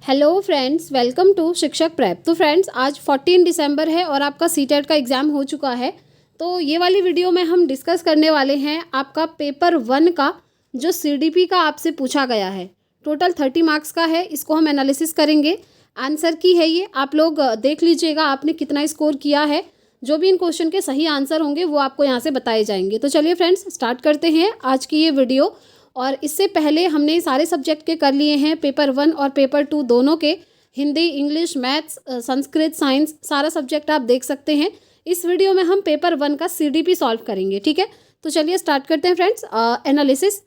Hello friends, welcome to शिक्षक prep. तो friends, आज 14 दिसंबर है और आपका सीटेट का एग्ज़ाम हो चुका है। तो ये वाली वीडियो में हम डिस्कस करने वाले हैं आपका पेपर 1 का जो सीडीपी का आपसे पूछा गया है। टोटल 30 मार्क्स का है, इसको हम एनालिसिस करेंगे। आंसर की है ये, आप लोग देख लीजिएगा आपने कितना स्कोर किया है। जो भी इन क्वेश्चन के सही आंसर होंगे वो आपको यहाँ से बताए जाएंगे। तो चलिए फ्रेंड्स, स्टार्ट करते हैं आज की ये वीडियो। और इससे पहले हमने सारे सब्जेक्ट के कर लिए हैं, पेपर 1 और पेपर 2 दोनों के। Hindi, English, maths, Sanskrit, science, सारा सब्जेक्ट आप देख सकते हैं। इस वीडियो में हम पेपर 1 का सीडीपी सॉल्व करेंगे, ठीक है। तो चलिए स्टार्ट करते हैं फ्रेंड्स एनालिसिस।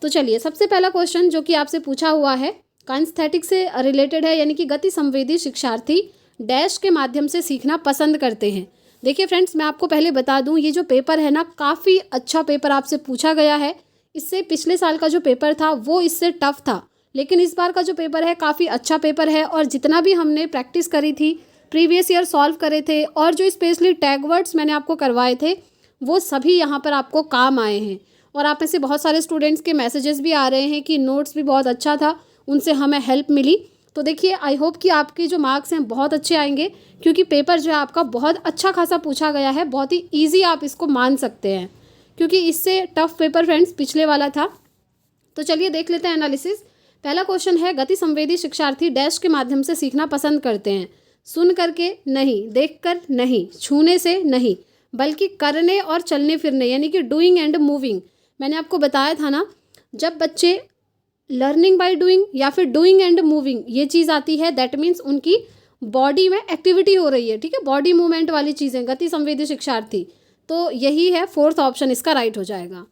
तो चलिए, सबसे पहला क्वेश्चन जो कि आपसे पूछा हुआ है काइनेस्थेटिक से रिलेटेड है, यानी कि गति संवेदी शिक्षार्थी डैश के माध्यम से सीखना पसंद करते हैं। देखिए फ्रेंड्स, मैं आपको पहले बता दूं, ये जो पेपर है ना, काफ़ी अच्छा पेपर आपसे पूछा गया है। इससे पिछले साल का जो पेपर था वो इससे टफ था, लेकिन इस बार का जो पेपर है काफ़ी अच्छा पेपर है। और जितना भी हमने प्रैक्टिस करी थी, प्रीवियस ईयर सॉल्व करे थे और जो स्पेशली टैग वर्ड्स मैंने आपको करवाए थे, वो सभी यहाँ पर आपको काम आए हैं। और आप में से बहुत सारे स्टूडेंट्स के मैसेजेस भी आ रहे हैं कि नोट्स भी बहुत अच्छा था, उनसे हमें हेल्प मिली। तो देखिए, आई होप कि आपके जो मार्क्स हैं बहुत अच्छे आएंगे, क्योंकि पेपर जो है आपका बहुत अच्छा खासा पूछा गया है। बहुत ही ईजी आप इसको मान सकते हैं, क्योंकि इससे टफ पेपर फ्रेंड्स पिछले वाला था। तो चलिए देख लेते हैं एनालिसिस। पहला क्वेश्चन है, गति संवेदी शिक्षार्थी डैश के माध्यम से सीखना पसंद करते हैं। सुन करके नहीं, देखकर नहीं, छूने से नहीं, बल्कि करने और चलने फिरने, यानी कि डूइंग एंड मूविंग। मैंने आपको बताया था ना, जब बच्चे लर्निंग बाय डूइंग या फिर डूइंग एंड मूविंग ये चीज़ आती है, दैट मीन्स उनकी बॉडी में एक्टिविटी हो रही है, ठीक है। बॉडी मूवमेंट वाली चीज़ें, गति संवेदी शिक्षार्थी। तो यही है, फोर्थ ऑप्शन इसका राइट हो जाएगा।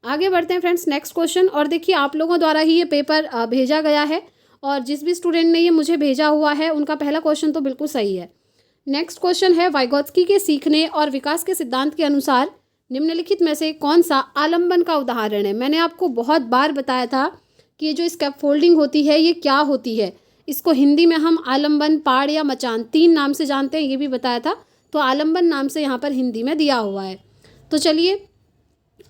आगे बढ़ते हैं फ्रेंड्स नेक्स्ट क्वेश्चन। और देखिए, आप लोगों द्वारा ही ये पेपर भेजा गया है, और जिस भी स्टूडेंट ने ये मुझे भेजा हुआ है उनका पहला क्वेश्चन तो बिल्कुल सही है। नेक्स्ट क्वेश्चन है, वाइगोत्स्की के सीखने और विकास के सिद्धांत के अनुसार निम्नलिखित में से कौन सा आलम्बन का उदाहरण है। मैंने आपको बहुत बार बताया था कि ये जो स्कैफोल्डिंग होती है ये क्या होती है। इसको हिंदी में हम आलम्बन, पाड़ या मचान 3 नाम से जानते हैं, ये भी बताया था। तो आलम्बन नाम से यहाँ पर हिंदी में दिया हुआ है। तो चलिए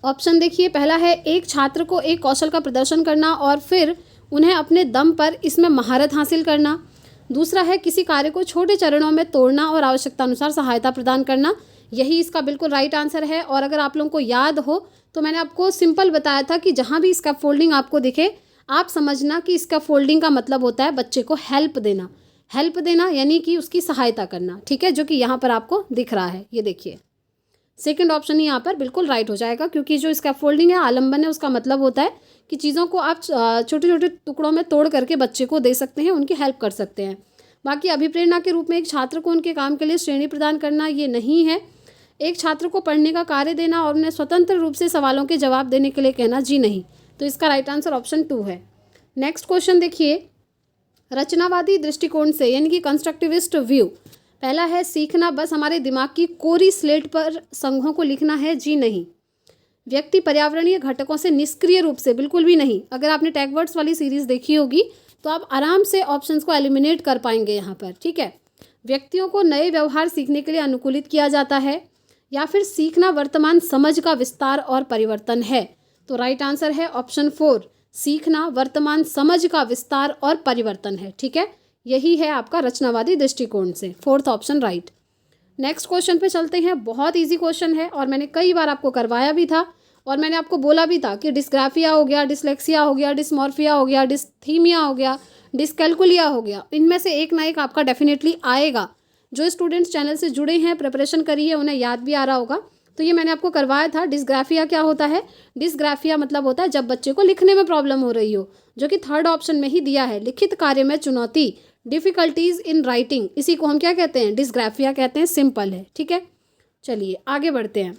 ऑप्शन देखिए, पहला है एक छात्र को एक कौशल का प्रदर्शन करना और फिर उन्हें अपने दम पर इसमें महारत हासिल करना। दूसरा है किसी कार्य को छोटे चरणों में तोड़ना और आवश्यकता अनुसार सहायता प्रदान करना। यही इसका बिल्कुल राइट आंसर है। और अगर आप लोगों को याद हो तो मैंने आपको सिंपल बताया था कि जहाँ भी इसका फोल्डिंग आपको दिखे, आप समझना कि इसका फोल्डिंग का मतलब होता है बच्चे को हेल्प देना। हेल्प देना यानी कि उसकी सहायता करना, ठीक है, जो कि यहाँ पर आपको दिख रहा है। ये देखिए, सेकंड ऑप्शन ही यहाँ पर बिल्कुल राइट हो जाएगा, क्योंकि जो इसका फोल्डिंग है, आलम्बन है, उसका मतलब होता है कि चीज़ों को आप छोटे छोटे टुकड़ों में तोड़ करके बच्चे को दे सकते हैं, उनकी हेल्प कर सकते हैं। बाकी अभिप्रेरणा के रूप में एक छात्र को उनके काम के लिए श्रेणी प्रदान करना, ये नहीं है। एक छात्र को पढ़ने का कार्य देना और उन्हें स्वतंत्र रूप से सवालों के जवाब देने के लिए कहना, जी नहीं। तो इसका राइट आंसर ऑप्शन 2 है। नेक्स्ट क्वेश्चन देखिए, रचनावादी दृष्टिकोण से यानी कि कंस्ट्रक्टिविस्ट व्यू। पहला है, सीखना बस हमारे दिमाग की कोरी स्लेट पर संघों को लिखना है, जी नहीं। व्यक्ति पर्यावरणीय घटकों से निष्क्रिय रूप से, बिल्कुल भी नहीं। अगर आपने टैग वर्ड्स वाली सीरीज देखी होगी तो आप आराम से ऑप्शंस को एलिमिनेट कर पाएंगे यहाँ पर, ठीक है। व्यक्तियों को नए व्यवहार सीखने के लिए अनुकूलित किया जाता है, या फिर सीखना वर्तमान समझ का विस्तार और परिवर्तन है। तो राइट आंसर है ऑप्शन 4, सीखना वर्तमान समझ का विस्तार और परिवर्तन है, ठीक है। यही है आपका रचनावादी दृष्टिकोण से, fourth option right. Next question पे चलते हैं। बहुत इजी क्वेश्चन है और मैंने कई बार आपको करवाया भी था, और मैंने आपको बोला भी था कि डिस्ग्राफिया हो गया, डिसलेक्सिया हो गया, डिस्मॉर्फिया हो गया, डिस्थीमिया हो गया, डिसकैल्कुलिया हो गया, इनमें से एक ना एक आपका डेफिनेटली आएगा। जो स्टूडेंट्स चैनल से जुड़े हैं, प्रिपरेशन करी है, उन्हें याद भी आ रहा होगा। तो ये मैंने आपको करवाया था। डिस्ग्राफिया क्या होता है? डिस्ग्राफिया मतलब होता है जब बच्चे को लिखने में प्रॉब्लम हो रही हो, जो कि थर्ड ऑप्शन में ही दिया है, लिखित कार्य में चुनौती, डिफिकल्टीज इन राइटिंग। इसी को हम क्या कहते हैं? डिस्ग्राफिया कहते हैं। सिंपल है, ठीक है। चलिए आगे बढ़ते हैं।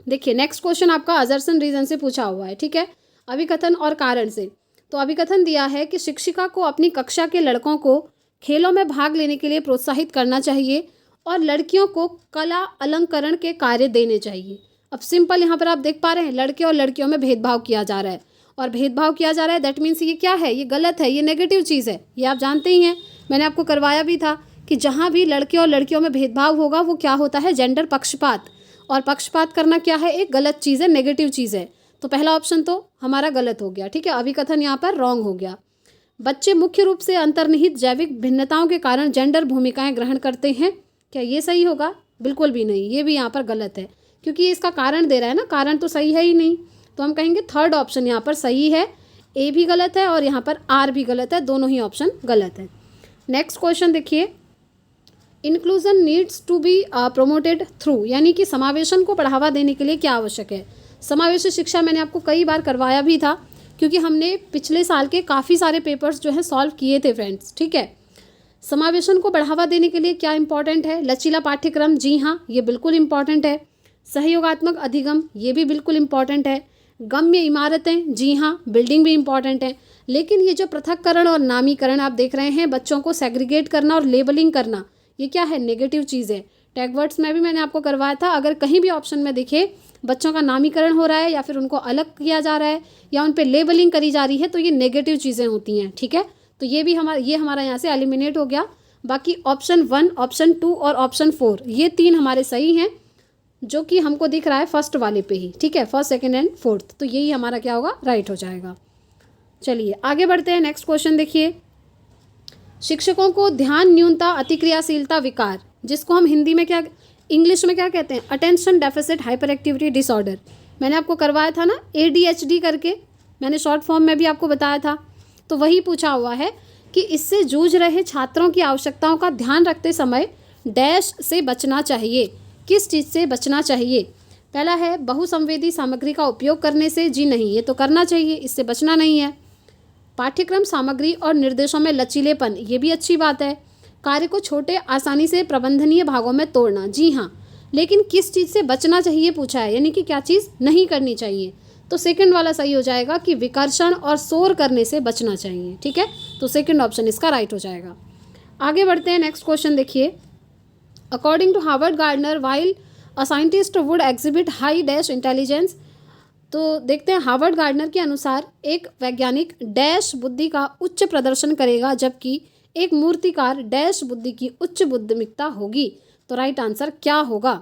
देखिए नेक्स्ट क्वेश्चन आपका अजर्सन रीजन से पूछा हुआ है, ठीक है, अभिकथन और कारण से। तो अभिकथन दिया है कि शिक्षिका को अपनी कक्षा के लड़कों को खेलों में भाग लेने के लिए प्रोत्साहित करना चाहिए और लड़कियों को कला अलंकरण के कार्य देने चाहिए। अब सिंपल यहाँ पर आप देख पा रहे हैं, लड़के और लड़कियों में भेदभाव किया जा रहा है, और भेदभाव किया जा रहा है दैट मीन्स ये क्या है? ये गलत है, ये नेगेटिव चीज़ है, ये आप जानते ही हैं। मैंने आपको करवाया भी था कि जहाँ भी लड़के और लड़कियों में भेदभाव होगा वो क्या होता है? जेंडर पक्षपात। और पक्षपात करना क्या है? एक गलत चीज़ है, नेगेटिव चीज़ है। तो पहला ऑप्शन तो हमारा गलत हो गया, ठीक है, अभिकथन यहाँ पर रॉन्ग हो गया। बच्चे मुख्य रूप से अंतर्निहित जैविक भिन्नताओं के कारण जेंडर भूमिकाएं ग्रहण करते हैं। क्या ये सही होगा? बिल्कुल भी नहीं, ये भी यहाँ पर गलत है, क्योंकि इसका कारण दे रहा है ना, कारण तो सही है ही नहीं। तो हम कहेंगे थर्ड ऑप्शन यहाँ पर सही है। ए भी गलत है और यहाँ पर आर भी गलत है, दोनों ही ऑप्शन गलत है। नेक्स्ट क्वेश्चन देखिए, inclusion needs to be promoted through, यानी कि समावेशन को बढ़ावा देने के लिए क्या आवश्यक है? समावेशी शिक्षा मैंने आपको कई बार करवाया भी था, क्योंकि हमने पिछले साल के काफ़ी सारे पेपर्स जो है सॉल्व किए थे फ्रेंड्स, ठीक है। समावेशन को बढ़ावा देने के लिए क्या इंपॉर्टेंट है? लचीला पाठ्यक्रम, जी हाँ, ये बिल्कुल इंपॉर्टेंट है। सहयोगात्मक अधिगम, ये भी बिल्कुल इंपॉर्टेंट है। गम्य इमारतें, जी हाँ, बिल्डिंग भी इंपॉर्टेंट है। लेकिन ये जो पृथक्करण और नामीकरण आप देख रहे हैं, बच्चों को सेग्रीगेट करना और लेबलिंग करना, ये क्या है? नेगेटिव चीज़ है। टैगवर्ड्स में भी मैंने आपको करवाया था, अगर कहीं भी ऑप्शन में दिखे बच्चों का नामीकरण हो रहा है या फिर उनको अलग किया जा रहा है या उन पर लेबलिंग करी जा रही है, तो ये नेगेटिव चीज़ें होती हैं, ठीक है। तो ये भी हमारा यहाँ से एलिमिनेट हो गया। बाकी ऑप्शन 1, ऑप्शन 2 और ऑप्शन 4 ये 3 हमारे सही हैं, जो कि हमको दिख रहा है फर्स्ट वाले पे ही, ठीक है, फर्स्ट, सेकंड एंड फोर्थ। तो यही हमारा क्या होगा? राइट हो जाएगा। चलिए आगे बढ़ते हैं। नेक्स्ट क्वेश्चन देखिए, शिक्षकों को ध्यान न्यूनता अतिक्रियाशीलता विकार, जिसको हम हिंदी में क्या, इंग्लिश में क्या कहते हैं? Attention deficit hyper activity disorder. मैंने आपको करवाया था ना ADHD करके, मैंने शॉर्ट फॉर्म में भी आपको बताया था। तो वही पूछा हुआ है कि इससे जूझ रहे छात्रों की आवश्यकताओं का ध्यान रखते समय डैश से बचना चाहिए। किस चीज़ से बचना चाहिए? पहला है बहुसंवेदी सामग्री का उपयोग करने से, जी नहीं, ये तो करना चाहिए, इससे बचना नहीं है। पाठ्यक्रम सामग्री और निर्देशों में लचीलेपन, ये भी अच्छी बात है। कार्य को छोटे आसानी से प्रबंधनीय भागों में तोड़ना, जी हाँ, लेकिन किस चीज़ से बचना चाहिए पूछा है, यानी कि क्या चीज़ नहीं करनी चाहिए। तो सेकंड वाला सही हो जाएगा कि विकर्षण और शोर करने से बचना चाहिए, ठीक है। तो सेकंड ऑप्शन इसका राइट हो जाएगा। आगे बढ़ते हैं। नेक्स्ट क्वेश्चन देखिए, according to Harvard Gardner while a scientist would exhibit high dash intelligence. तो देखते हैं, हार्वर्ड गार्डनर के अनुसार एक वैज्ञानिक डैश बुद्धि का उच्च प्रदर्शन करेगा, जबकि एक मूर्तिकार डैश बुद्धि की उच्च बुद्धिमत्ता होगी। तो राइट आंसर क्या होगा?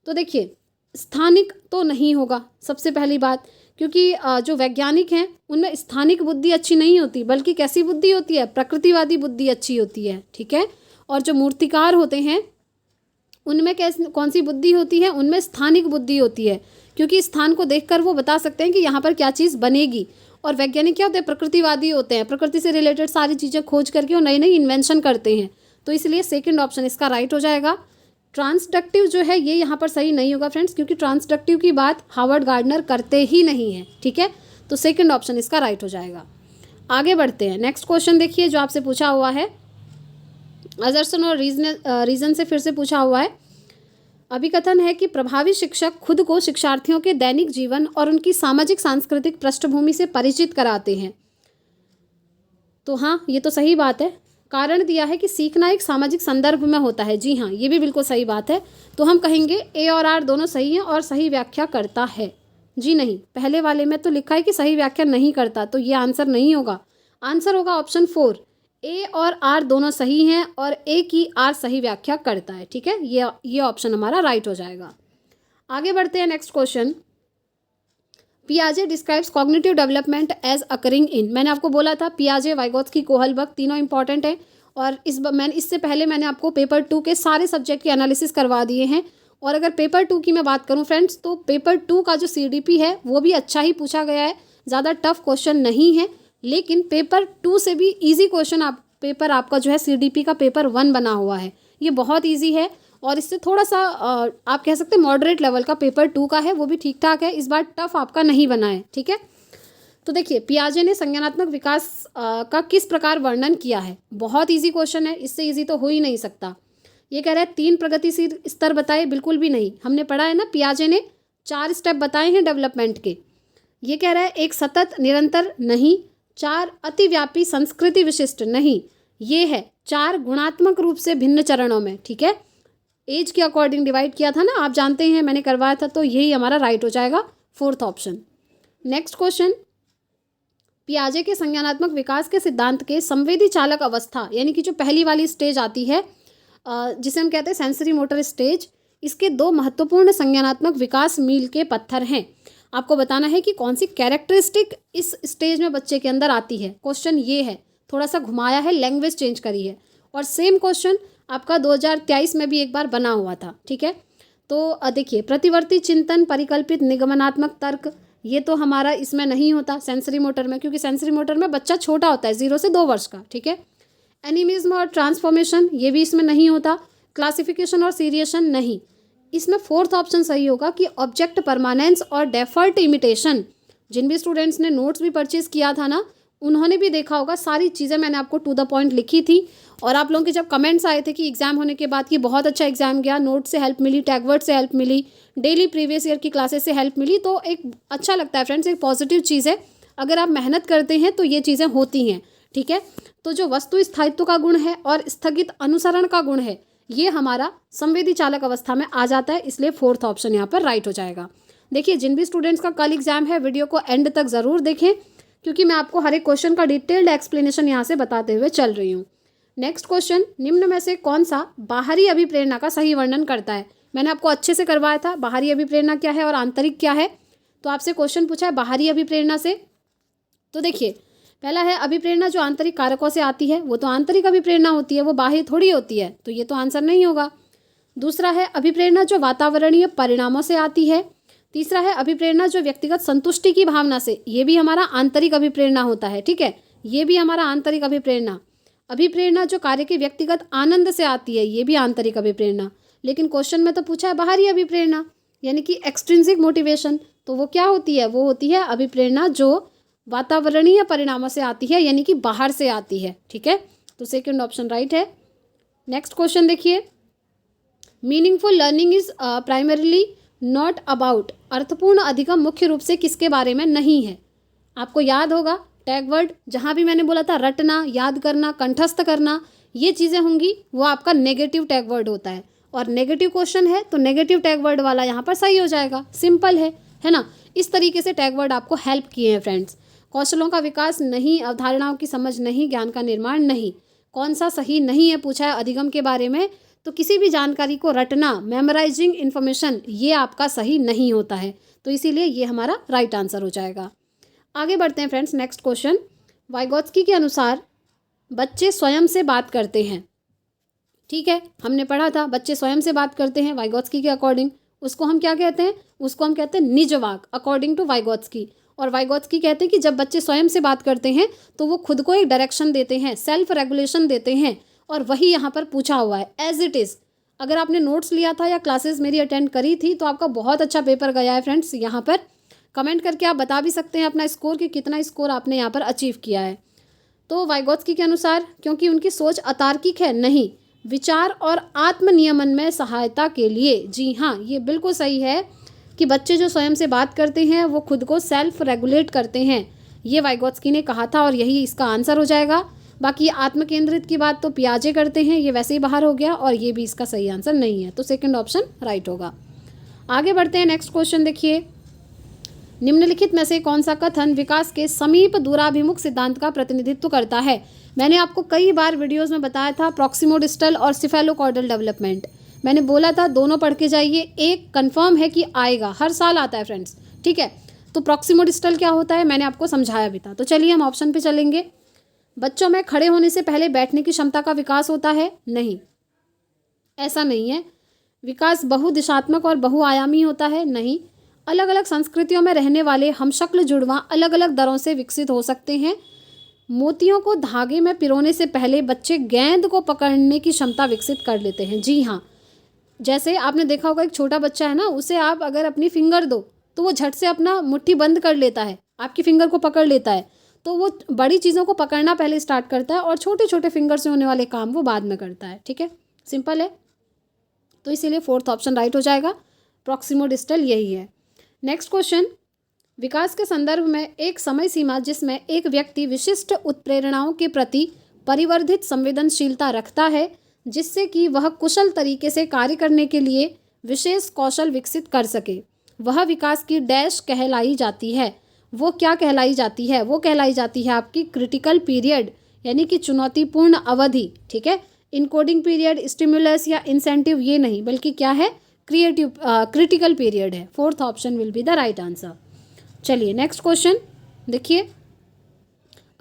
तो देखिए, स्थानिक तो नहीं होगा सबसे पहली बात, क्योंकि जो वैज्ञानिक हैं उनमें स्थानिक बुद्धि अच्छी नहीं होती, बल्कि कैसी बुद्धि होती है? प्रकृतिवादी बुद्धि अच्छी होती है, ठीक है। और जो मूर्तिकार होते हैं उनमें कौन सी बुद्धि होती है? उनमें स्थानिक बुद्धि होती है, क्योंकि स्थान को देखकर वो बता सकते हैं कि यहाँ पर क्या चीज़ बनेगी। और वैज्ञानिक क्या होते हैं? प्रकृतिवादी होते हैं, प्रकृति से रिलेटेड सारी चीज़ें खोज करके वो नई नई इन्वेंशन करते हैं। तो इसलिए सेकंड ऑप्शन इसका राइट हो जाएगा। ट्रांसडक्टिव जो है ये यहाँ पर सही नहीं होगा फ्रेंड्स, क्योंकि ट्रांसडक्टिव की बात हार्वर्ड गार्डनर करते ही नहीं है, ठीक है। तो सेकंड ऑप्शन इसका राइट हो जाएगा। आगे बढ़ते हैं। नेक्स्ट क्वेश्चन देखिए, जो आपसे पूछा हुआ है, असर्शन और रीजन से फिर से पूछा हुआ है। अभिकथन है कि प्रभावी शिक्षक खुद को शिक्षार्थियों के दैनिक जीवन और उनकी सामाजिक सांस्कृतिक पृष्ठभूमि से परिचित कराते हैं। तो हाँ, ये तो सही बात है। कारण दिया है कि सीखना एक सामाजिक संदर्भ में होता है, जी हाँ, ये भी बिल्कुल सही बात है। तो हम कहेंगे ए और आर दोनों सही हैं और सही व्याख्या करता है। जी नहीं, पहले वाले में तो लिखा है कि सही व्याख्या नहीं करता, तो ये आंसर नहीं होगा। आंसर होगा ऑप्शन 4, ए और आर दोनों सही हैं और ए की आर सही व्याख्या करता है, ठीक है। ये ऑप्शन हमारा राइट हो जाएगा। आगे बढ़ते हैं। नेक्स्ट क्वेश्चन, पियाजे describes cognitive development as occurring in. मैंने आपको बोला था पियाजे, वाइगोत्स्की, कोहलबर्ग तीनों इंपॉर्टेंट है। और इससे पहले मैंने आपको पेपर 2 के सारे सब्जेक्ट के एनालिसिस करवा दिए हैं। और अगर पेपर 2 की मैं बात करूं फ्रेंड्स, तो पेपर 2 का जो CDP है वो भी अच्छा ही पूछा गया है, ज़्यादा टफ क्वेश्चन नहीं है। लेकिन पेपर 2 से भी ईजी क्वेश्चन पेपर आपका जो है CDP का पेपर 1 बना हुआ है, ये बहुत ईजी है। और इससे थोड़ा सा आप कह सकते हैं मॉडरेट लेवल का पेपर 2 का है, वो भी ठीक ठाक है, इस बार टफ आपका नहीं बना है, ठीक है। तो देखिए, पियाजे ने संज्ञानात्मक विकास का किस प्रकार वर्णन किया है। बहुत ईजी क्वेश्चन है, इससे ईजी तो हो ही नहीं सकता। ये कह रहा है 3 प्रगतिशील स्तर बताए, बिल्कुल भी नहीं। हमने पढ़ा है ना, पियाजे ने 4 स्टेप बताए हैं डेवलपमेंट के। ये कह रहा है एक सतत निरंतर नहीं, 4 अतिव्यापी संस्कृति विशिष्ट नहीं, ये है 4 गुणात्मक रूप से भिन्न चरणों में, ठीक है। एज के अकॉर्डिंग डिवाइड किया था ना, आप जानते हैं, मैंने करवाया था। तो यही हमारा राइट हो जाएगा, 4th ऑप्शन। नेक्स्ट क्वेश्चन, पियाजे के संज्ञानात्मक विकास के सिद्धांत के संवेदी चालक अवस्था, यानी कि जो पहली वाली स्टेज आती है जिसे हम कहते हैं सेंसरी मोटर स्टेज, इसके 2 महत्वपूर्ण संज्ञानात्मक विकास मील के पत्थर हैं। आपको बताना है कि कौन सी कैरेक्टरिस्टिक इस स्टेज में बच्चे के अंदर आती है। क्वेश्चन ये है, थोड़ा सा घुमाया है, लैंग्वेज चेंज करी है। और सेम क्वेश्चन आपका 2023 में भी एक बार बना हुआ था, ठीक है। तो देखिए, प्रतिवर्ती चिंतन, परिकल्पित निगमनात्मक तर्क, ये तो हमारा इसमें नहीं होता सेंसरी मोटर में, क्योंकि सेंसरी मोटर में बच्चा छोटा होता है, 0 से 2 वर्ष का, ठीक है। एनिमिज्म और ट्रांसफॉर्मेशन, ये भी इसमें नहीं होता। क्लासिफिकेशन और सीरिएशन नहीं। इसमें फोर्थ ऑप्शन सही होगा कि ऑब्जेक्ट परमानेंस और डेफर्ट इमिटेशन। जिन भी स्टूडेंट्स ने नोट्स भी परचेज किया था ना, उन्होंने भी देखा होगा, सारी चीज़ें मैंने आपको टू द पॉइंट लिखी थी। और आप लोगों के जब कमेंट्स आए थे कि एग्जाम होने के बाद कि बहुत अच्छा एग्जाम गया, नोट से हेल्प मिली, टैगवर्ड से हेल्प मिली, डेली प्रीवियस ईयर की क्लासेस से हेल्प मिली, तो एक अच्छा लगता है फ्रेंड्स, एक पॉजिटिव चीज़ है। अगर आप मेहनत करते हैं तो ये चीज़ें होती हैं, ठीक है। तो जो वस्तु स्थायित्व का गुण है और स्थगित अनुसरण का गुण है, ये हमारा संवेदी चालक अवस्था में आ जाता है, इसलिए फोर्थ ऑप्शन यहाँ पर राइट हो जाएगा। देखिए, जिन भी स्टूडेंट्स का कल एग्जाम है, वीडियो को एंड तक ज़रूर देखें, क्योंकि मैं आपको हर एक क्वेश्चन का डिटेल्ड एक्सप्लेनेशन यहाँ से बताते हुए चल रही हूँ। नेक्स्ट क्वेश्चन, निम्न में से कौन सा बाहरी अभिप्रेरणा का सही वर्णन करता है। मैंने आपको अच्छे से करवाया था बाहरी अभिप्रेरणा क्या है और आंतरिक क्या है। तो आपसे क्वेश्चन पूछा है बाहरी अभिप्रेरणा से। तो देखिए, पहला है अभिप्रेरणा जो आंतरिक कारकों से आती है, वो तो आंतरिक अभिप्रेरणा होती है, वो बाह्य थोड़ी होती है, तो ये तो आंसर नहीं होगा। दूसरा है अभिप्रेरणा जो वातावरणीय परिणामों से आती है। तीसरा है अभिप्रेरणा जो व्यक्तिगत संतुष्टि की भावना से, ये भी हमारा आंतरिक अभिप्रेरणा होता है, ठीक है, ये भी हमारा आंतरिक अभिप्रेरणा। अभिप्रेरणा जो कार्य के व्यक्तिगत आनंद से आती है, ये भी आंतरिक अभिप्रेरणा। लेकिन क्वेश्चन में तो पूछा है बाहरी अभिप्रेरणा, यानी कि एक्सट्रिंसिक मोटिवेशन, तो वो क्या होती है, वो होती है अभिप्रेरणा जो वातावरणीय परिणामों से आती है, यानी कि बाहर से आती है, ठीक है। तो सेकंड ऑप्शन राइट है। नेक्स्ट क्वेश्चन देखिए, meaningful learning is primarily not about, अर्थपूर्ण अधिगम मुख्य रूप से किसके बारे में नहीं है। आपको याद होगा टैग वर्ड, जहाँ भी मैंने बोला था रटना, याद करना, कंठस्थ करना, ये चीज़ें होंगी, वो आपका नेगेटिव टैग वर्ड होता है। और नेगेटिव क्वेश्चन है तो नेगेटिव टैग वर्ड वाला यहाँ पर सही हो जाएगा, सिंपल है ना। इस तरीके से टैग वर्ड आपको हेल्प किए हैं फ्रेंड्स। कौशलों का विकास नहीं, अवधारणाओं की समझ नहीं, ज्ञान का निर्माण नहीं। कौन सा सही नहीं है पूछा है अधिगम के बारे में, तो किसी भी जानकारी को रटना, मेमोराइजिंग इन्फॉर्मेशन, ये आपका सही नहीं होता है, तो इसीलिए ये हमारा राइट आंसर हो जाएगा। आगे बढ़ते हैं फ्रेंड्स। नेक्स्ट क्वेश्चन, वाइगोत्स्की के अनुसार बच्चे स्वयं से बात करते हैं, ठीक है, हमने पढ़ा था बच्चे स्वयं से बात करते हैं वाइगोत्स्की के अकॉर्डिंग। उसको हम क्या कहते हैं, उसको हम कहते हैं निज वाक, अकॉर्डिंग टू वाइगोत्स्की। और वाइगोत्स्की कहते हैं कि जब बच्चे स्वयं से बात करते हैं तो वो खुद को एक डायरेक्शन देते हैं, सेल्फ रेगुलेशन देते हैं, और वही यहाँ पर पूछा हुआ है एज इट इज़। अगर आपने नोट्स लिया था या क्लासेस मेरी अटेंड करी थी तो आपका बहुत अच्छा पेपर गया है फ्रेंड्स। यहाँ पर कमेंट करके आप बता भी सकते हैं अपना स्कोर कि कितना स्कोर आपने यहाँ पर अचीव किया है। तो वाइगोत्स्की के अनुसार क्योंकि उनकी सोच अतार्किक है, नहीं, विचार और आत्मनियमन में सहायता के लिए, जी हाँ, ये बिल्कुल सही है कि बच्चे जो स्वयं से बात करते हैं वो खुद को सेल्फ रेगुलेट करते हैं, ये वाइगोत्स्की ने कहा था और यही इसका आंसर हो जाएगा। बाकी आत्म केंद्रित की बात तो पियाजे करते हैं, ये वैसे ही बाहर हो गया और ये भी इसका सही आंसर नहीं है, तो सेकंड ऑप्शन राइट होगा। आगे बढ़ते हैं। नेक्स्ट क्वेश्चन देखिए, निम्नलिखित में से कौन सा कथन विकास के समीप दूराभिमुख सिद्धांत का प्रतिनिधित्व करता है। मैंने आपको कई बार वीडियोस में बताया था प्रॉक्सिमोडिस्टल और सिफेलोकॉर्डल डेवलपमेंट, मैंने बोला था दोनों पढ़ के जाइए, एक कंफर्म है कि आएगा, हर साल आता है फ्रेंड्स, ठीक है। तो प्रॉक्सिमोडिस्टल क्या होता है मैंने आपको समझाया भी था। तो चलिए हम ऑप्शन पे चलेंगे। बच्चों में खड़े होने से पहले बैठने की क्षमता का विकास होता है, नहीं, ऐसा नहीं है। विकास बहुदिशात्मक और बहुआयामी होता है, नहीं। अलग अलग संस्कृतियों में रहने वाले हमशक्ल जुड़वां अलग अलग दरों से विकसित हो सकते हैं। मोतियों को धागे में पिरोने से पहले बच्चे गेंद को पकड़ने की क्षमता विकसित कर लेते हैं, जी हाँ। जैसे आपने देखा होगा एक छोटा बच्चा है ना, उसे आप अगर अपनी फिंगर दो तो वो झट से अपना मुट्ठी बंद कर लेता है, आपकी फिंगर को पकड़ लेता है। तो वो बड़ी चीज़ों को पकड़ना पहले स्टार्ट करता है और छोटे छोटे फिंगर से होने वाले काम वो बाद में करता है, ठीक है, सिंपल है। तो इसीलिए फोर्थ ऑप्शन राइट हो जाएगा, प्रॉक्सिमोडिस्टल यही है। नेक्स्ट क्वेश्चन, विकास के संदर्भ में एक समय सीमा जिसमें एक व्यक्ति विशिष्ट उत्प्रेरणाओं के प्रति परिवर्धित संवेदनशीलता रखता है जिससे कि वह कुशल तरीके से कार्य करने के लिए विशेष कौशल विकसित कर सके, वह विकास की डैश कहलाई जाती है। वो क्या कहलाई जाती है, वो कहलाई जाती है आपकी क्रिटिकल पीरियड, यानी कि चुनौतीपूर्ण अवधि, ठीक है। इनकोडिंग पीरियड, स्टिमुलस या इंसेंटिव ये नहीं, बल्कि क्या है, क्रिटिकल पीरियड है। Fourth option will be the right answer. चलिए नेक्स्ट क्वेश्चन देखिए,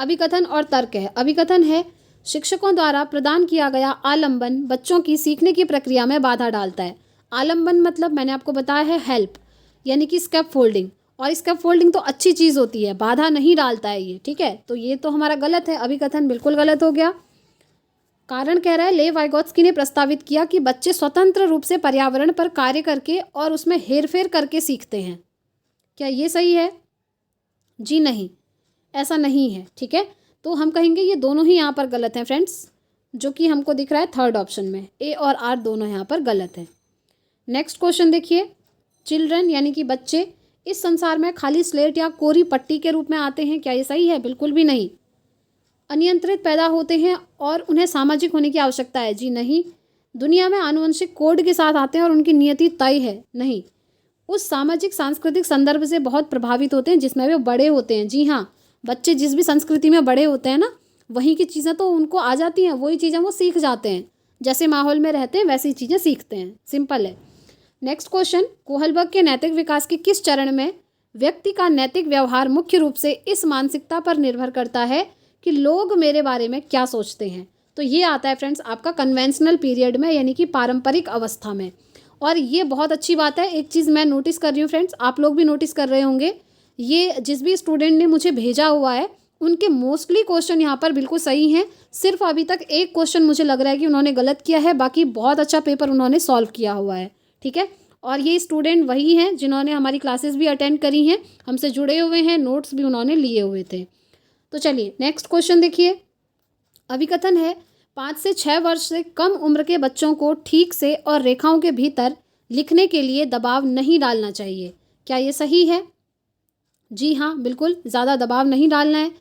अभिकथन और तर्क है। अभिकथन है शिक्षकों द्वारा प्रदान किया गया आलंबन बच्चों की सीखने की प्रक्रिया में बाधा डालता है। आलंबन मतलब मैंने आपको बताया है हेल्प, यानी कि स्कैप फोल्डिंग, और स्कैप फोल्डिंग तो अच्छी चीज़ होती है, बाधा नहीं डालता है ये, ठीक है। तो ये तो हमारा गलत है, अभिकथन बिल्कुल गलत हो गया। कारण कह रहा है ले वाइगोत्स्की ने प्रस्तावित किया कि बच्चे स्वतंत्र रूप से पर्यावरण पर कार्य करके और उसमें हेरफेर करके सीखते हैं। क्या ये सही है? जी नहीं, ऐसा नहीं है, ठीक है। तो हम कहेंगे ये दोनों ही यहाँ पर गलत हैं फ्रेंड्स, जो कि हमको दिख रहा है थर्ड ऑप्शन में, ए और आर दोनों यहाँ पर गलत है। नेक्स्ट क्वेश्चन देखिए, चिल्ड्रन यानी कि बच्चे इस संसार में खाली स्लेट या कोरी पट्टी के रूप में आते हैं, क्या ये सही है? बिल्कुल भी नहीं। अनियंत्रित पैदा होते हैं और उन्हें सामाजिक होने की आवश्यकता है, जी नहीं। दुनिया में आनुवंशिक कोड के साथ आते हैं और उनकी नियति तय है, नहीं। उस सामाजिक सांस्कृतिक संदर्भ से बहुत प्रभावित होते हैं जिसमें वे बड़े होते हैं, जी हाँ। बच्चे जिस भी संस्कृति में बड़े होते हैं ना, वहीं की चीज़ें तो उनको आ जाती हैं, वही चीज़ें वो सीख जाते हैं, जैसे माहौल में रहते हैं वैसी चीज़ें सीखते हैं, सिंपल है। नेक्स्ट क्वेश्चन, कोहलबर्ग के नैतिक विकास के किस चरण में व्यक्ति का नैतिक व्यवहार मुख्य रूप से इस मानसिकता पर निर्भर करता है कि लोग मेरे बारे में क्या सोचते हैं? तो ये आता है फ्रेंड्स आपका कन्वेंशनल पीरियड में, यानी कि पारंपरिक अवस्था में। और ये बहुत अच्छी बात है, एक चीज़ मैं नोटिस कर रही हूँ फ्रेंड्स, आप लोग भी नोटिस कर रहे होंगे, ये जिस भी स्टूडेंट ने मुझे भेजा हुआ है उनके मोस्टली क्वेश्चन यहाँ पर बिल्कुल सही हैं। सिर्फ अभी तक एक क्वेश्चन मुझे लग रहा है कि उन्होंने गलत किया है, बाकी बहुत अच्छा पेपर उन्होंने सॉल्व किया हुआ है, ठीक है। और ये स्टूडेंट वही हैं जिन्होंने हमारी क्लासेस भी अटेंड करी हैं, हमसे जुड़े हुए हैं, नोट्स भी उन्होंने लिए हुए थे। तो चलिए नेक्स्ट क्वेश्चन देखिए, अभिकथन है 5 से 6 वर्ष से कम उम्र के बच्चों को ठीक से और रेखाओं के भीतर लिखने के लिए दबाव नहीं डालना चाहिए, क्या ये सही है? जी हाँ, बिल्कुल, ज़्यादा दबाव नहीं डालना है।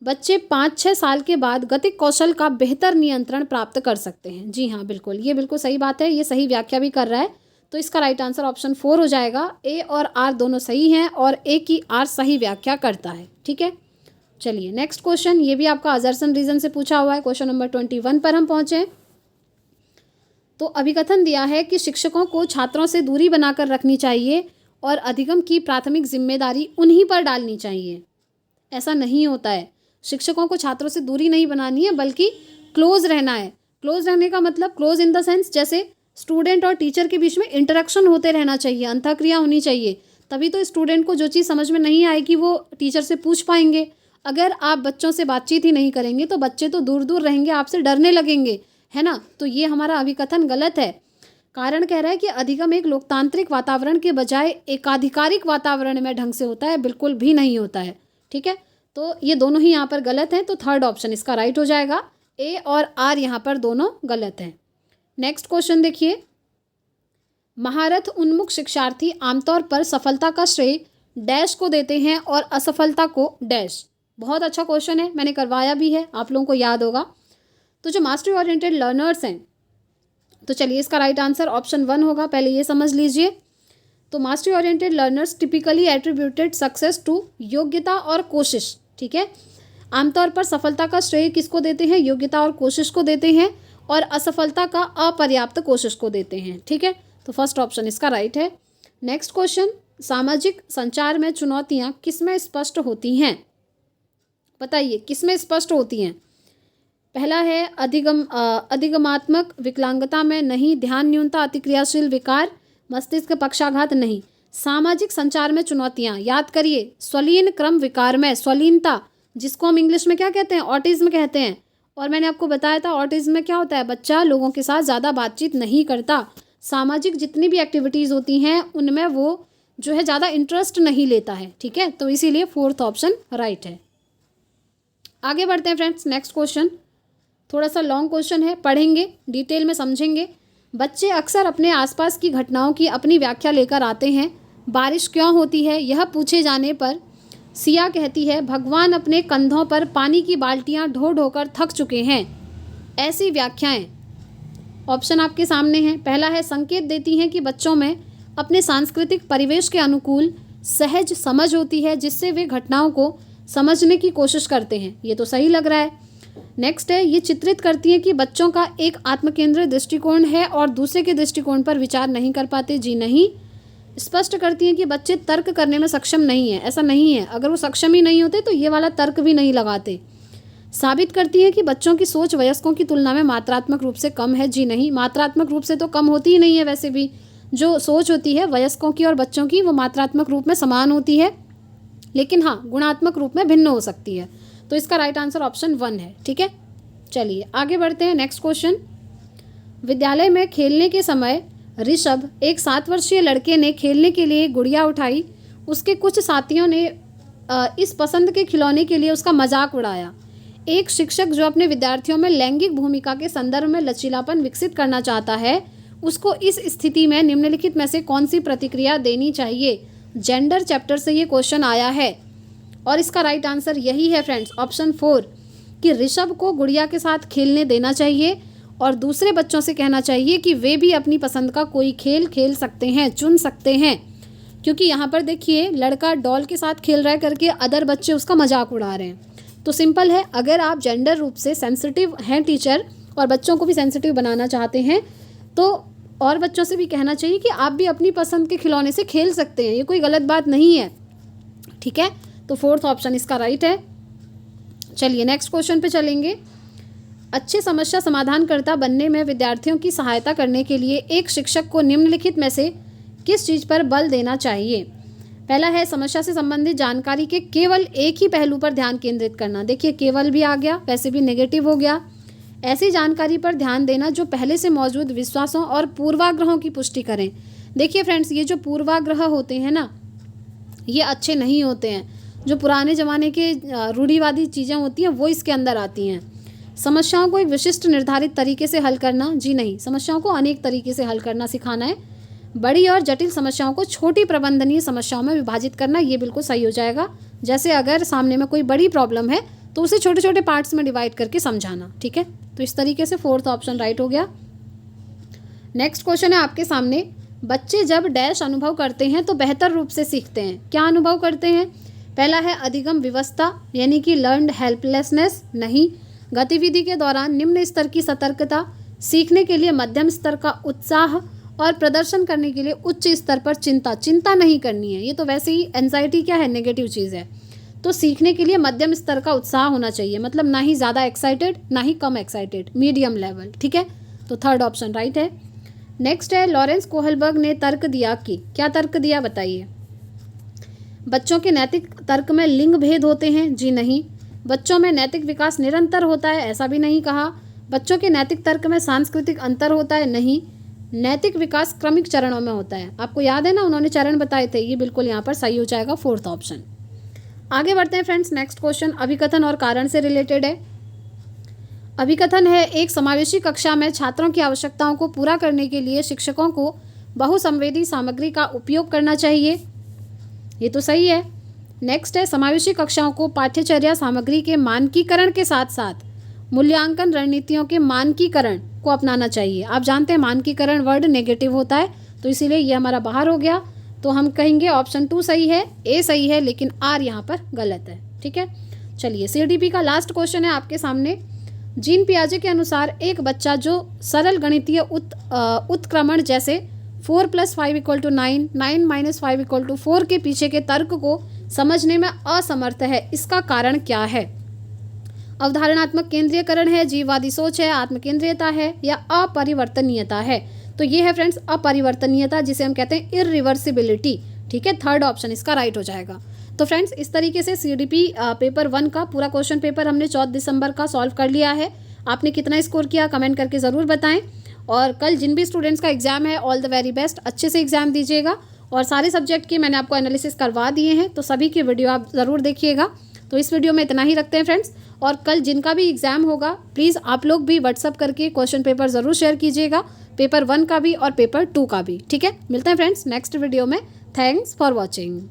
बच्चे 5-6 साल के बाद गतिक कौशल का बेहतर नियंत्रण प्राप्त कर सकते हैं, जी हाँ बिल्कुल, ये बिल्कुल सही बात है, ये सही व्याख्या भी कर रहा है। तो इसका राइट आंसर ऑप्शन 4 हो जाएगा। ए और आर दोनों सही हैं और ए की आर सही व्याख्या करता है, ठीक है। चलिए नेक्स्ट क्वेश्चन, ये भी आपका अजर्सन रीजन से पूछा हुआ है। क्वेश्चन नंबर 21 पर हम पहुँचे। तो अभिकथन दिया है कि शिक्षकों को छात्रों से दूरी बनाकर रखनी चाहिए और अधिगम की प्राथमिक जिम्मेदारी उन्हीं पर डालनी चाहिए। ऐसा नहीं होता है, शिक्षकों को छात्रों से दूरी नहीं बनानी है बल्कि क्लोज रहना है। क्लोज रहने का मतलब क्लोज इन द सेंस जैसे स्टूडेंट और टीचर के बीच में इंटरेक्शन होते रहना चाहिए, अंतःक्रिया होनी चाहिए, तभी तो स्टूडेंट को जो चीज़ समझ में नहीं आएगी वो टीचर से पूछ पाएंगे। अगर आप बच्चों से बातचीत ही नहीं करेंगे तो बच्चे तो दूर दूर रहेंगे, आपसे डरने लगेंगे, है ना। तो ये हमारा अभिकथन गलत है। कारण कह रहा है कि अधिगम एक लोकतांत्रिक वातावरण के बजाय एकाधिकारिक वातावरण में ढंग से होता है, बिल्कुल भी नहीं होता है, ठीक है। तो ये दोनों ही यहाँ पर गलत हैं, तो थर्ड ऑप्शन इसका राइट हो जाएगा। ए और आर यहाँ पर दोनों गलत हैं। नेक्स्ट क्वेश्चन देखिए, महारत उन्मुख शिक्षार्थी आमतौर पर सफलता का श्रेय डैश को देते हैं और असफलता को डैश। बहुत अच्छा क्वेश्चन है, मैंने करवाया भी है, आप लोगों को याद होगा। तो जो मास्टरी ओरिएंटेड लर्नर्स हैं, तो चलिए इसका राइट आंसर ऑप्शन 1 होगा, पहले ये समझ लीजिए। तो mastery oriented learners typically attributed success to योग्यता और कोशिश, ठीक है। आमतौर पर सफलता का श्रेय किसको देते हैं? योग्यता और कोशिश को देते हैं, और असफलता का अपर्याप्त कोशिश को देते हैं, ठीक है। तो फर्स्ट ऑप्शन इसका राइट है। नेक्स्ट क्वेश्चन, सामाजिक संचार में चुनौतियाँ किसमें स्पष्ट होती हैं? बताइए किसमें स्पष्ट होती हैं? पहला है अधिगमात्मक विकलांगता में नहीं, ध्यान न्यूनता, अतिक्रियाशील विकार, मस्तिष्क पक्षाघात नहीं। सामाजिक संचार में चुनौतियाँ, याद करिए, स्वलीन क्रम विकार में स्वलीनता, जिसको हम इंग्लिश में क्या कहते हैं? ऑटिज्म कहते हैं। और मैंने आपको बताया था ऑटिज्म में क्या होता है, बच्चा लोगों के साथ ज़्यादा बातचीत नहीं करता, सामाजिक जितनी भी एक्टिविटीज़ होती हैं उनमें वो जो है ज़्यादा इंटरेस्ट नहीं लेता है, ठीक है। तो इसीलिए फोर्थ ऑप्शन राइट है। आगे बढ़ते हैं फ्रेंड्स, नेक्स्ट क्वेश्चन थोड़ा सा लॉन्ग क्वेश्चन है, पढ़ेंगे डिटेल में समझेंगे। बच्चे अक्सर अपने आसपास की घटनाओं की अपनी व्याख्या लेकर आते हैं। बारिश क्यों होती है, यह पूछे जाने पर सिया कहती है, भगवान अपने कंधों पर पानी की बाल्टियां ढो ढोकर थक चुके हैं। ऐसी व्याख्याएं ऑप्शन आपके सामने हैं। पहला है संकेत देती हैं कि बच्चों में अपने सांस्कृतिक परिवेश के अनुकूल सहज समझ होती है जिससे वे घटनाओं को समझने की कोशिश करते हैं, ये तो सही लग रहा है। नेक्स्ट है, ये चित्रित करती है कि बच्चों का एक आत्मकेंद्रित दृष्टिकोण है और दूसरे के दृष्टिकोण पर विचार नहीं कर पाते, जी नहीं। स्पष्ट करती हैं कि बच्चे तर्क करने में सक्षम नहीं है। ऐसा नहीं है, अगर वो सक्षम ही नहीं होते तो ये वाला तर्क भी नहीं लगाते। साबित करती हैं कि बच्चों की सोच वयस्कों की तुलना में मात्रात्मक रूप से कम है। जी नहीं, मात्रात्मक रूप से तो कम होती ही नहीं है। वैसे भी जो सोच होती है वयस्कों की और बच्चों की वो मात्रात्मक रूप में समान होती है, लेकिन हाँ गुणात्मक रूप में भिन्न हो सकती है। तो इसका राइट आंसर ऑप्शन 1 है। ठीक है, चलिए आगे बढ़ते हैं। नेक्स्ट क्वेश्चन, विद्यालय में खेलने के समय ऋषभ, एक 7 वर्षीय लड़के ने खेलने के लिए गुड़िया उठाई। उसके कुछ साथियों ने इस पसंद के खिलौने के लिए उसका मजाक उड़ाया। एक शिक्षक जो अपने विद्यार्थियों में लैंगिक भूमिका के संदर्भ में लचीलापन विकसित करना चाहता है, उसको इस स्थिति में निम्नलिखित में से कौन सी प्रतिक्रिया देनी चाहिए? जेंडर चैप्टर से ये क्वेश्चन आया है और इसका राइट आंसर यही है फ्रेंड्स, ऑप्शन 4 कि ऋषभ को गुड़िया के साथ खेलने देना चाहिए और दूसरे बच्चों से कहना चाहिए कि वे भी अपनी पसंद का कोई खेल खेल सकते हैं, चुन सकते हैं। क्योंकि यहाँ पर देखिए लड़का डॉल के साथ खेल रहा है करके अदर बच्चे उसका मजाक उड़ा रहे हैं। तो सिंपल है, अगर आप जेंडर रूप से सेंसिटिव हैं टीचर और बच्चों को भी सेंसिटिव बनाना चाहते हैं तो और बच्चों से भी कहना चाहिए कि आप भी अपनी पसंद के खिलौने से खेल सकते हैं, ये कोई गलत बात नहीं है। ठीक है, तो 4th ऑप्शन इसका राइट है। चलिए नेक्स्ट क्वेश्चन पे चलेंगे। अच्छे समस्या समाधानकर्ता बनने में विद्यार्थियों की सहायता करने के लिए एक शिक्षक को निम्नलिखित में से किस चीज़ पर बल देना चाहिए? पहला है समस्या से संबंधित जानकारी के केवल एक ही पहलू पर ध्यान केंद्रित करना। देखिए केवल भी आ गया, वैसे भी नेगेटिव हो गया। ऐसी जानकारी पर ध्यान देना जो पहले से मौजूद विश्वासों और पूर्वाग्रहों की पुष्टि करें। देखिए फ्रेंड्स, ये जो पूर्वाग्रह होते हैं ना, ये अच्छे नहीं होते हैं। जो पुराने ज़माने के रूढ़िवादी चीज़ें होती हैं वो इसके अंदर आती हैं। समस्याओं को एक विशिष्ट निर्धारित तरीके से हल करना, जी नहीं, समस्याओं को अनेक तरीके से हल करना सिखाना है। बड़ी और जटिल समस्याओं को छोटी प्रबंधनीय समस्याओं में विभाजित करना, ये बिल्कुल सही हो जाएगा। जैसे अगर सामने में कोई बड़ी प्रॉब्लम है तो उसे छोटे छोटे पार्ट्स में डिवाइड करके समझाना। ठीक है, तो इस तरीके से 4th ऑप्शन राइट हो गया। नेक्स्ट क्वेश्चन है आपके सामने, बच्चे जब डैश अनुभव करते हैं तो बेहतर रूप से सीखते हैं। क्या अनुभव करते हैं? पहला है अधिगम विवशता यानी कि लर्नड हेल्पलेसनेस, नहीं। गतिविधि के दौरान निम्न स्तर की सतर्कता, सीखने के लिए मध्यम स्तर का उत्साह और प्रदर्शन करने के लिए उच्च स्तर पर चिंता नहीं करनी है। ये तो वैसे ही एंजाइटी क्या है, नेगेटिव चीज़ है। तो सीखने के लिए मध्यम स्तर का उत्साह होना चाहिए, मतलब ना ही ज़्यादा एक्साइटेड ना ही कम एक्साइटेड, मीडियम लेवल। ठीक है, तो 3rd ऑप्शन राइट है। नेक्स्ट है लॉरेंस कोहलबर्ग ने तर्क दिया कि, क्या तर्क दिया बताइए? बच्चों के नैतिक तर्क में लिंग भेद होते हैं, जी नहीं। बच्चों में नैतिक विकास निरंतर होता है, ऐसा भी नहीं कहा। बच्चों के नैतिक तर्क में सांस्कृतिक अंतर होता है, नहीं। नैतिक विकास क्रमिक चरणों में होता है। आपको याद है ना, उन्होंने चरण बताए थे, ये बिल्कुल यहाँ पर सही हो जाएगा, 4th ऑप्शन। आगे बढ़ते हैं फ्रेंड्स। नेक्स्ट क्वेश्चन अभिकथन और कारण से रिलेटेड है। अभिकथन है, एक समावेशी कक्षा में छात्रों की आवश्यकताओं को पूरा करने के लिए शिक्षकों को बहुसंवेदी सामग्री का उपयोग करना चाहिए, ये तो सही है। नेक्स्ट है समावेशी कक्षाओं को पाठ्यचर्या सामग्री के मानकीकरण के साथ साथ मूल्यांकन रणनीतियों के मानकीकरण को अपनाना चाहिए। आप जानते हैं मानकीकरण वर्ड नेगेटिव होता है, तो इसीलिए ये हमारा बाहर हो गया। तो हम कहेंगे ऑप्शन 2 सही है, ए सही है, लेकिन आर यहाँ पर गलत है। ठीक है, चलिए CDP का लास्ट क्वेश्चन है आपके सामने। जीन पियाजे के अनुसार एक बच्चा जो सरल गणितीय उत्क्रमण जैसे 4 + 5 = 9, 9 - 5 = 4 के पीछे के तर्क को समझने में असमर्थ है, इसका कारण क्या है? अवधारणात्मक केंद्रीयकरण है, जीववादी सोच है, आत्मकेंद्रीयता है या अपरिवर्तनीयता है? तो ये है फ्रेंड्स अपरिवर्तनीयता, जिसे हम कहते हैं इरिवर्सिबिलिटी। ठीक है, 3rd ऑप्शन इसका राइट हो जाएगा। तो फ्रेंड्स इस तरीके से CDP पेपर 1 का पूरा क्वेश्चन पेपर हमने 14 दिसंबर का सॉल्व कर लिया है। आपने कितना स्कोर किया कमेंट करके ज़रूर बताएं। और कल जिन भी स्टूडेंट्स का एग्जाम है, ऑल द वेरी बेस्ट, अच्छे से एग्जाम दीजिएगा। और सारे सब्जेक्ट की मैंने आपको एनालिसिस करवा दिए हैं, तो सभी की वीडियो आप ज़रूर देखिएगा। तो इस वीडियो में इतना ही रखते हैं फ्रेंड्स। और कल जिनका भी एग्जाम होगा प्लीज़ आप लोग भी व्हाट्सअप करके क्वेश्चन पेपर ज़रूर शेयर कीजिएगा, पेपर 1 का भी और पेपर 2 का भी। ठीक है, मिलते हैं फ्रेंड्स नेक्स्ट वीडियो में। Thanks for watching.